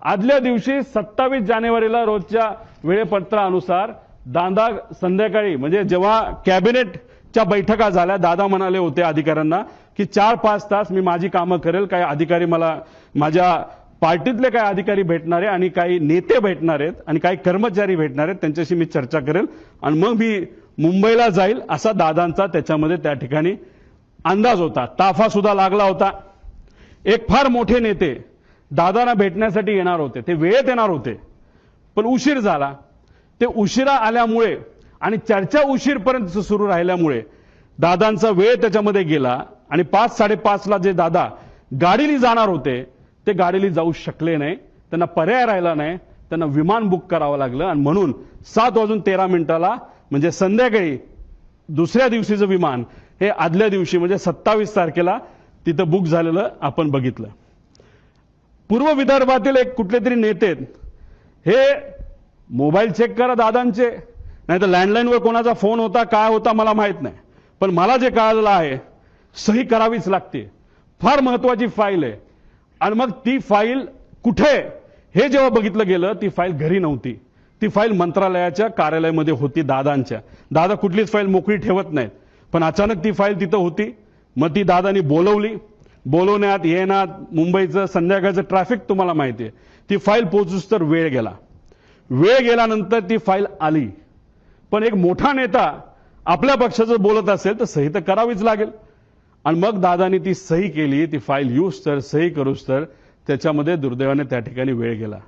आदल्या दिवशी 27 जानेवारीला रोजच्या वेळेपत्रानुसार दादा संध्याकाळी म्हणजे जेव्हा कॅबिनेटच्या बैठका झाल्या, दादा म्हणाले होते अधिकाऱ्यांना की 4-5 तास मी माझी कामं करेल, काही अधिकारी मला माझ्या पार्टीतले काही अधिकारी भेटणार आहे आणि काही नेते भेटणार आहेत आणि काही कर्मचारी भेटणार आहेत, त्यांच्याशी मी चर्चा करेल आणि मग मी मुंबईला जाईल, असा दादांचा त्याच्यामध्ये त्या ठिकाणी अंदाज होता. ताफा सुद्धा लागला होता. एक फार मोठे नेते दादांना भेटण्यासाठी येणार होते, ते वेळेत येणार होते, पण उशीर झाला. ते उशिरा आल्यामुळे आणि चर्चा उशीरपर्यंत सुरू राहिल्यामुळे दादांचा वेळ त्याच्यामध्ये गेला आणि 5-5:30ला जे दादा गाडीने जाणार होते ते गाडीने जाऊ शकले नाही. त्यांना पर्याय राहिला नाही, त्यांना विमान बुक करावं लागलं आणि म्हणून 7:13 म्हणजे संध्याकाळी दुसऱ्या दिवशीचं विमान हे आदल्या दिवशी म्हणजे 27 तारखेला तिथं बुक झालेलं आपण बघितलं. पूर्व विदर्भातील एक कुठले तरी नेते हे मोबाईल चेक करा दादांचे, नाही तर लँडलाईनवर कोणाचा फोन होता काय होता मला माहित नाही, पण मला जे कळालेलं आहे सही करावीच लागते. फार महत्वाची फाईल आहे आणि मग ती फाईल कुठे हे जेव्हा बघितलं गेलं ती फाईल घरी नव्हती, ती फाईल मंत्रालयाच्या कार्यालयामध्ये होती दादांच्या. दादा कुठलीच फाईल मोकळी ठेवत नाहीत, पण अचानक ती फाईल तिथं होती. मग ती दादानी बोलवली. बोलवण्यात येण्यात मुंबईचं संध्याकाळचं ट्रॅफिक तुम्हाला माहिती आहे. ती फाईल पोहोचूस तर वेळ गेला. वेळ गेल्यानंतर ती फाईल आली, पण एक मोठा नेता आपल्या पक्षाचं बोलत असेल तर सही तर करावीच लागेल आणि मग दादानी ती सही केली. ती फाईल यूज तर सही करूस तर त्याच्यामध्ये दुर्दैवाने त्या ठिकाणी वेळ गेला.